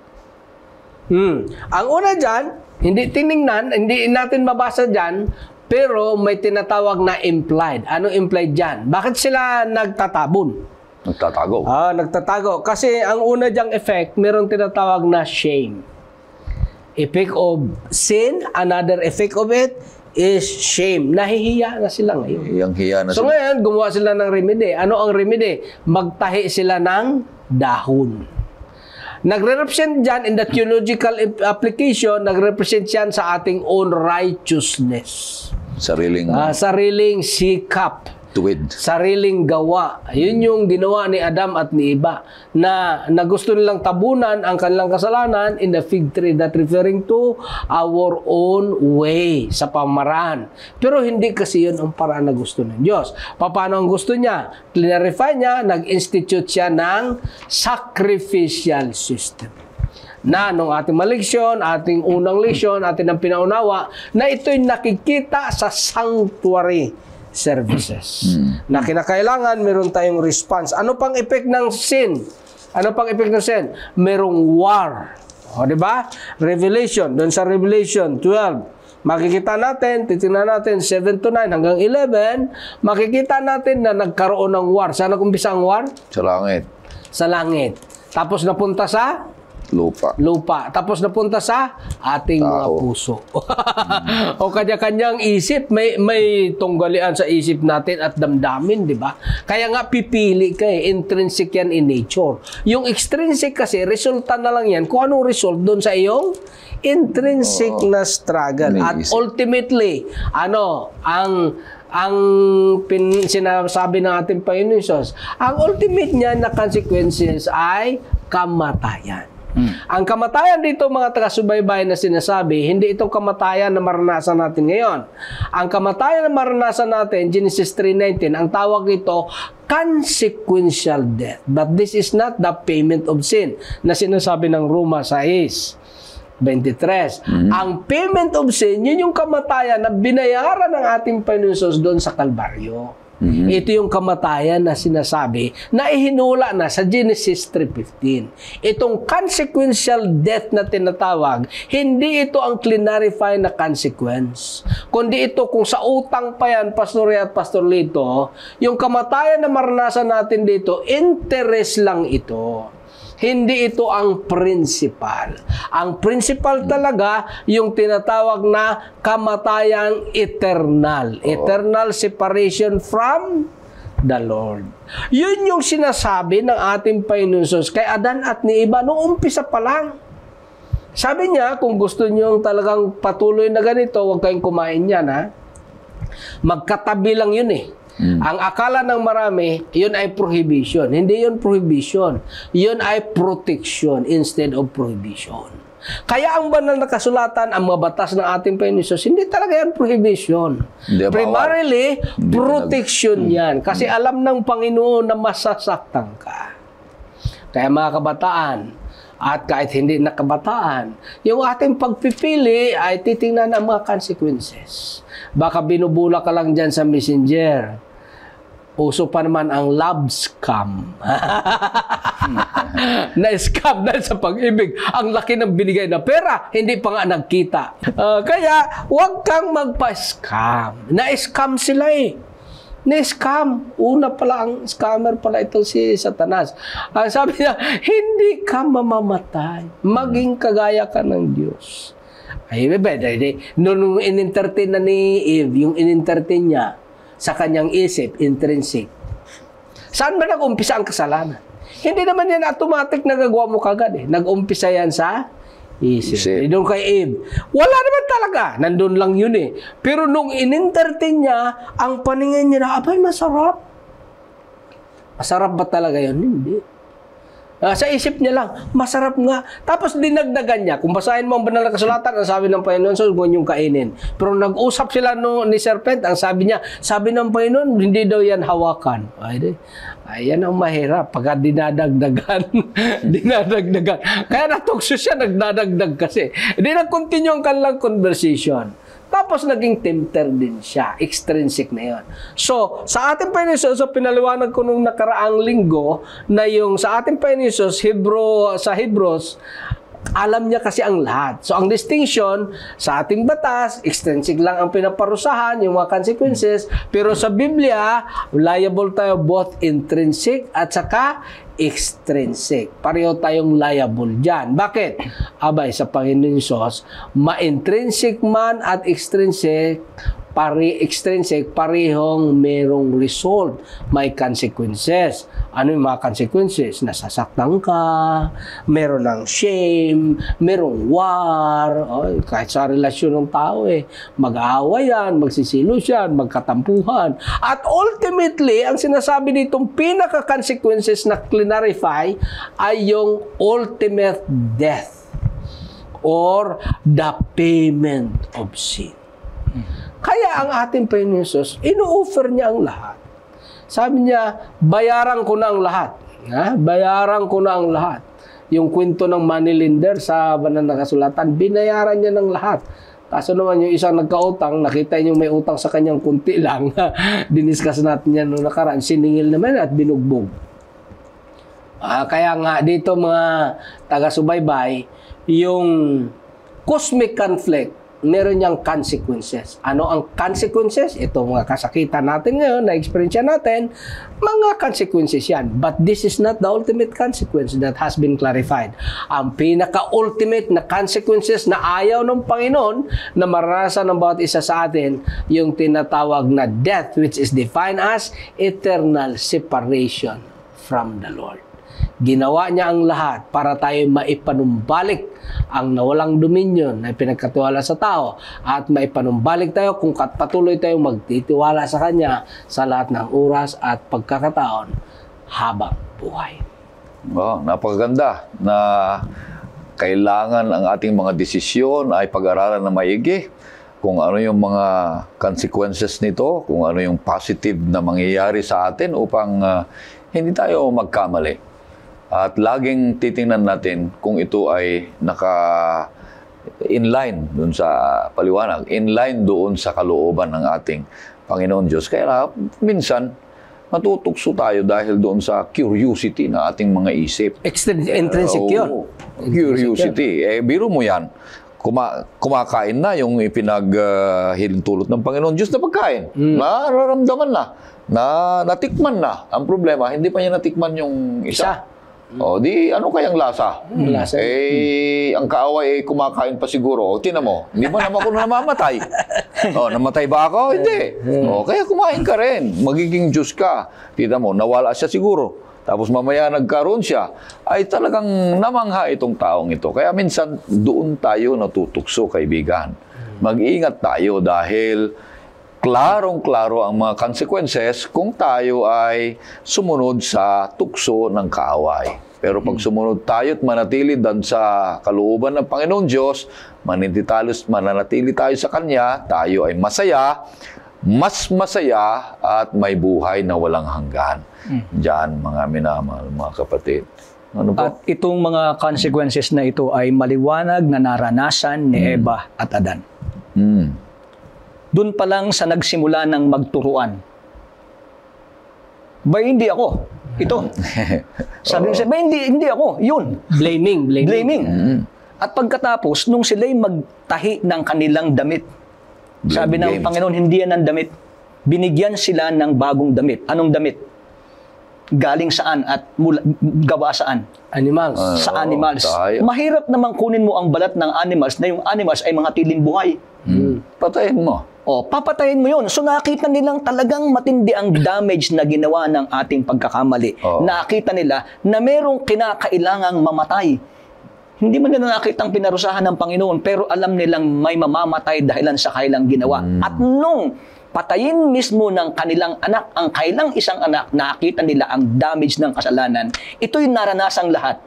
Ang una dyan, hindi natin mabasa dyan, pero may tinatawag na implied. Ano implied dyan? Bakit sila nagtatabon? Nagtatago. Nagtatago. Kasi ang una dyang effect, meron tinatawag na shame. Effect of sin, another effect of it is shame. Nahihiya na sila ngayon. Hiyang-hiya na So sila. ngayon, gumawa sila ng remedy. Ano ang remedy? Magtahi sila ng dahon. Nagre-represent dyan, in the theological application, nagre-represent yan sa ating own righteousness. Sariling sikap. Tuwid. Sariling gawa. Yun yung ginawa ni Adam at ni Eva na gusto nilang tabunan ang kanilang kasalanan in the fig tree, that referring to our own way sa pamaraan. Pero hindi kasi yun ang paraan na gusto ng Diyos. Paano ang gusto niya? Clarify niya, nag-institute siya ng sacrificial system. Na nung ating maleksyon, ating unang leksyon, ating ang pinaunawa, na ito'y nakikita sa sanctuary services. Na kinakailangan meron tayong response. Ano pang effect ng sin? Ano pang effect ng sin? Merong war. Di ba? Revelation. Doon sa Revelation 12, makikita natin, titingnan natin 7-9 hanggang 11, makikita natin na nagkaroon ng war. Saan nag-umpisa ang war? Sa langit. Sa langit. Tapos napunta sa lupa. Tapos napunta sa ating mga puso. O kanya-kanyang isip, may tunggalian sa isip natin at damdamin, di ba? Kaya nga pipili ka intrinsic yan in nature. Yung extrinsic kasi, resulta na lang yan kung anong result doon sa iyong intrinsic na struggle. At ultimately, ang sinasabi ng ating Panginoon Jesus, ang ultimate niya na consequences ay kamatayan. Ang kamatayan dito, mga taga-subaybay na sinasabi, hindi itong kamatayan na maranasan natin ngayon. Ang kamatayan na maranasan natin, Genesis 3:19, ang tawag ito, consequential death. But this is not the payment of sin na sinasabi ng Roma 6:23. Ang payment of sin, yun yung kamatayan na binayaran ng ating Panginoon Jesus doon sa Kalbaryo. Ito yung kamatayan na sinasabi na ihinula na sa Genesis 3:15. Itong consequential death na tinatawag, hindi ito ang clarify na consequence. Kundi ito kung sa utang pa yan, Pastor at Pastor Lito, yung kamatayan na maranasan natin dito, interest lang ito. Hindi ito ang principal. Ang principal talaga yung tinatawag na kamatayang eternal. Eternal separation from the Lord. Yun yung sinasabi ng ating Panginoon Jesus kay Adan at ni Eva noong umpisa pa lang. Sabi niya, kung gusto niyo talagang patuloy na ganito, huwag kayong kumain yan, ha? Magkatabi lang yun eh. Ang akala ng marami, yun ay prohibition. Hindi yun prohibition. Yun ay protection instead of prohibition. Kaya ang banal na kasulatan, ang mga batas ng ating Panginoon Jesus, hindi talaga yan prohibition. Primarily, protection yan. Kasi alam ng Panginoon na masasaktan ka. Kaya mga kabataan, at kahit hindi na kabataan, yung ating pagpipili ay titingnan ang mga consequences. Baka binubula ka lang dyan sa messenger. Uso pa naman ang love scam. Na-scam dahil sa pag-ibig. Ang laki ng binigay na pera, hindi pa nga nagkita. Kaya, huwag kang magpa-scam. Na-scam sila eh. Na-scam. Una pala, ang scammer pala ito si Satanas. Ang sabi niya, hindi ka mamamatay. Maging kagaya ka ng Diyos. Ay, nung in-entertain na ni Eve, yung in-entertain niya, sa kanyang isip, intrinsic. Saan ba nag-umpisa ang kasalanan? Hindi naman yan automatic nagagawa mo kagad eh. Nag-umpisa yan sa isip. Doon kay Eve. Wala naman talaga. Nandun lang yun eh. Pero nung in-entertain niya, ang paningin niya na, abay, masarap. Masarap ba talaga yun? Hindi. Sa isip niya lang, masarap nga. Tapos dinagdagan niya. Kung basahin mo ang banal na kasulatan, ang sabi ng Panginoon, so huwag niyong kainin. Pero nag-usap sila ni serpent, ang sabi niya, sabi ng Panginoon, hindi daw yan hawakan. Ayan ang mahirap. Pagka dinadagdagan, dinadagdagan. Kaya natukso siya, nagdadagdag kasi. Hindi nag-continue ang kanilang conversation. Tapos naging tempter din siya. Extrinsic na yun. So, sa ating Panginoon Jesus, so pinaliwanag ko nung nakaraang linggo na yung sa ating Panginoon Jesus, sa Hebrews, alam niya kasi ang lahat. So, ang distinction sa ating batas, extrinsic lang ang pinaparusahan, yung mga consequences. Pero sa Biblia, liable tayo both intrinsic at saka extrinsic. Pareho tayong liable dyan. Bakit? Abay, sa Panginoon Diyos, ma-intrinsic man at extrinsic, parehong merong result. May consequences. Ano yung mga consequences? Nasasaktan ka, meron ng shame, merong war, kahit sa relasyon ng tao mag-aaway yan, magsisilo yan, magkatampuhan. At ultimately, ang sinasabi ditong pinaka-consequences na clarify ay yung ultimate death or the payment of sin. Kaya ang ating Panginoon Jesus, ino-offer niya ang lahat. Sabi niya, bayaran ko na ang lahat. Bayaran ko na ang lahat. Yung kwento ng money lender sa banal na kasulatan, binayaran niya ng lahat. Kaso naman yung isang nagkautang, nakita niyo may utang sa kanyang kunti lang. Diniscuss natin yan noong nakaraan. Siningil naman at binugbog. Kaya nga dito mga taga-subaybay, yung cosmic conflict, meron niyang consequences. Ano ang consequences? Ito mga kasakitan natin ngayon, na-experience natin, mga consequences yan. But this is not the ultimate consequence that has been clarified. Ang pinaka-ultimate na consequences na ayaw ng Panginoon na maranasan ng bawat isa sa atin, yung tinatawag na death, which is defined as eternal separation from the Lord. Ginawa niya ang lahat para tayo maipanumbalik ang nawalang dominion na pinagkatiwala sa tao at maipanumbalik tayo kung patuloy tayong magtitiwala sa Kanya sa lahat ng oras at pagkakataon habang buhay. Napakaganda na kailangan ang ating mga desisyon ay pag-aralan na maigi kung ano yung mga consequences nito, kung ano yung positive na mangyayari sa atin upang hindi tayo magkamali. At laging titingnan natin kung ito ay naka-inline doon sa paliwanag, inline doon sa kalooban ng ating Panginoon Diyos. Kaya minsan, matutukso tayo dahil doon sa curiosity na ating mga isip. Intrinsic yun. Curiosity. Biro mo yan. Kumakain na yung ipinaghilintulot ng Panginoon Diyos na pagkain. Nararamdaman na. Natikman na. Ang problema, hindi pa niya natikman yung isa. O di, ano kayang lasa? Lasa. Ang kaaway kumakain pa siguro. O, tinan mo, hindi ba naman ako namamatay? O, namatay ba ako? Hindi. O, kaya kumain ka rin. Magiging Diyos ka. Tinan mo, nawala siya siguro. Tapos mamaya nagkaroon siya. Ay talagang namangha itong taong ito. Kaya minsan, doon tayo natutukso, kaibigan. Mag-ingat tayo dahil klarong-klaro ang mga consequences kung tayo ay sumunod sa tukso ng kaaway. Pero pag sumunod tayo at manatili dan sa kalooban ng Panginoon Diyos, mananatili tayo sa Kanya, tayo ay masaya, mas masaya at may buhay na walang hanggan. Diyan, mga minamahal, mga kapatid. Ano po? At itong mga consequences na ito ay maliwanag na naranasan ni Eva at Adan. Doon pa lang sa nagsimula ng magturuan. Ba hindi ako? Ito. Sabi niya, ba hindi ako? Yun. Blaming. At pagkatapos, nung sila'y magtahi ng kanilang damit, sabi ng Panginoon, hindi yan ang damit. Binigyan sila ng bagong damit. Anong damit? Galing saan at gawa saan? Animals. Sa animals. Tayo. Mahirap namang kunin mo ang balat ng animals na yung animals ay mga tiling buhay. Patayin mo. O, papatayin mo yun. So nakita nilang talagang matindi ang damage na ginawa ng ating pagkakamali. Nakita nila na merong kinakailangang mamatay. Hindi man nila nakitang pinarusahan ng Panginoon, pero alam nilang may mamamatay dahilan sa kailang ginawa. At nung patayin mismo ng kanilang anak, ang kailang isang anak, nakita nila ang damage ng kasalanan. Ito'y naranasang lahat.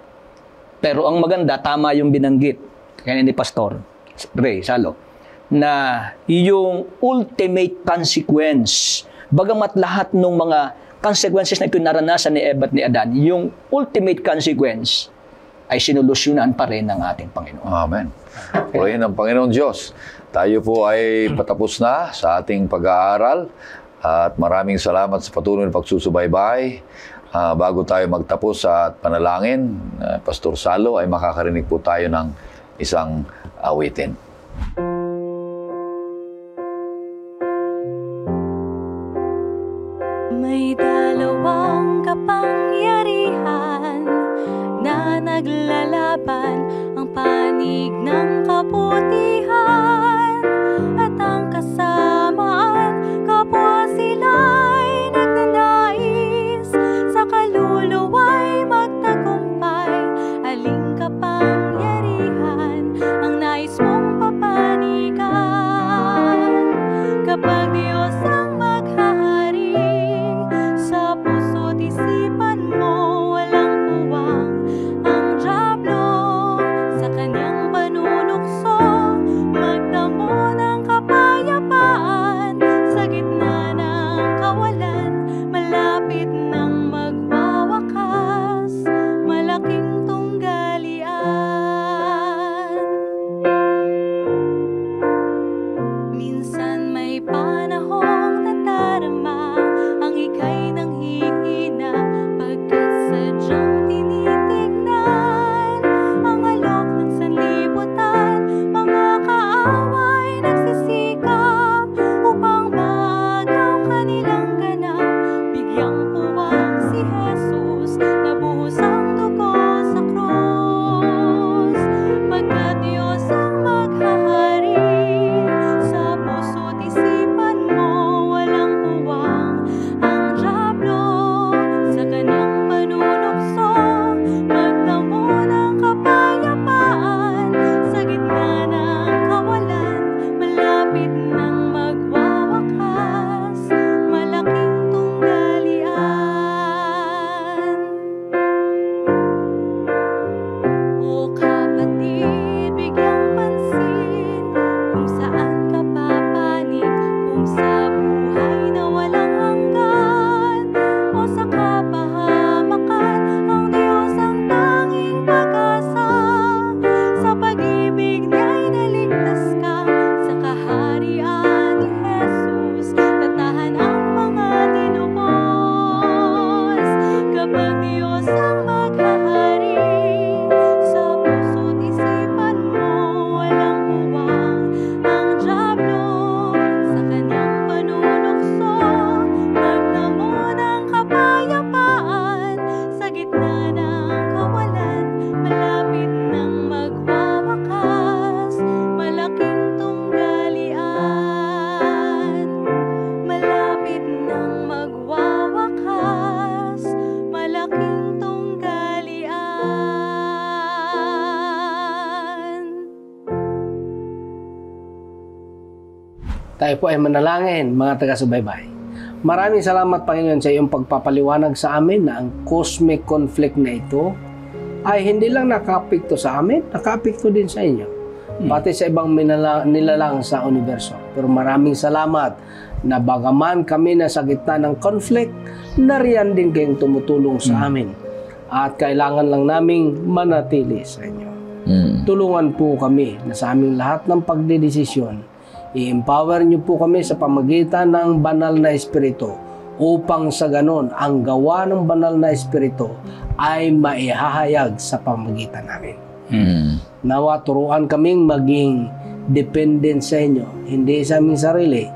Pero ang maganda, tama yung binanggit kaya ni Pastor Ray Salo, na yung ultimate consequence, bagamat lahat ng mga consequences na ito naranasan ni Eva at ni Adan, yung ultimate consequence ay sinolusyonan pa rin ng ating Panginoon. Amen. Purihin ng Panginoon Diyos. Tayo po ay patapos na sa ating pag-aaral at maraming salamat sa patuloy na pagsusubaybay. Bago tayo magtapos at panalangin, Pastor Salo, ay makakarinig po tayo ng isang awitin. May dalawang kapangyarihan na naglalaban, ang panig ng kabutihan at ang kasamaan. Kapwa sila'y nagnanais, sa kaluluwa'y magtagumpay. Aling kapangyarihan ang nais mong papanigan? Kapag Diyos ang maghahari, sa puso't isipan mo walang puwang ang dyablo. Sa kanyang panunukso Tayo po ay manalangin, mga taga-subaybay. Maraming salamat, Panginoon, sa iyong pagpapaliwanag sa amin na ang cosmic conflict na ito ay hindi lang nakapikto sa amin, nakapikto din sa inyo. Pati sa ibang nilalang sa universo. Pero maraming salamat na bagaman kami nasa gitna ng conflict, nariyan din kayong tumutulong sa amin. At kailangan lang naming manatili sa inyo. Tulungan po kami na sa aming lahat ng pagdedesisyon. I-empower niyo po kami sa pamagitan ng banal na espiritu upang sa ganon ang gawa ng banal na espiritu ay maihahayag sa pamagitan namin. Nawa turuan kaming maging dependent sa inyo, hindi sa aming sarili,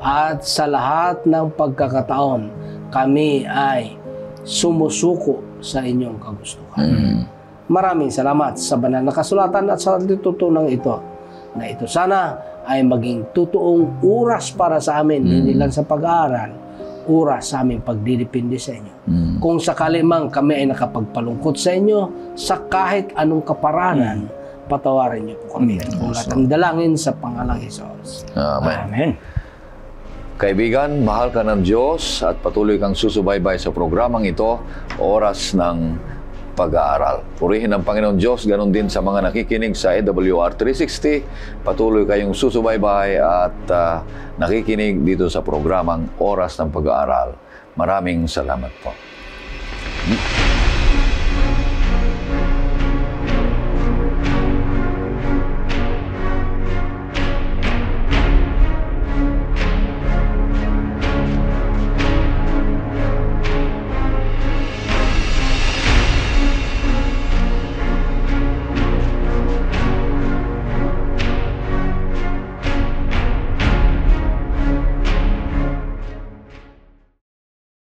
at sa lahat ng pagkakataon kami ay sumusuko sa inyong kagustuhan. Maraming salamat sa banal na kasulatan at sa tutunang ito, na ito sana ay maging totoong oras para sa amin, hindi lang sa pag-aaral, oras sa aming pagdidepende sa inyo. Kung sakali mang kami ay nakapagpalungkot sa inyo sa kahit anong kaparanan, patawarin niyo po kami. Kung lahat ang dalangin sa pangalang Hesus. Amen. Amen. Kaibigan, mahal ka ng Diyos at patuloy kang susubaybay sa programang ito, Oras ng Pag-aaral. Purihin ang Panginoon Diyos, ganun din sa mga nakikinig sa AWR 360. Patuloy kayong susubaybay at nakikinig dito sa programang Oras ng Pag-aaral. Maraming salamat po.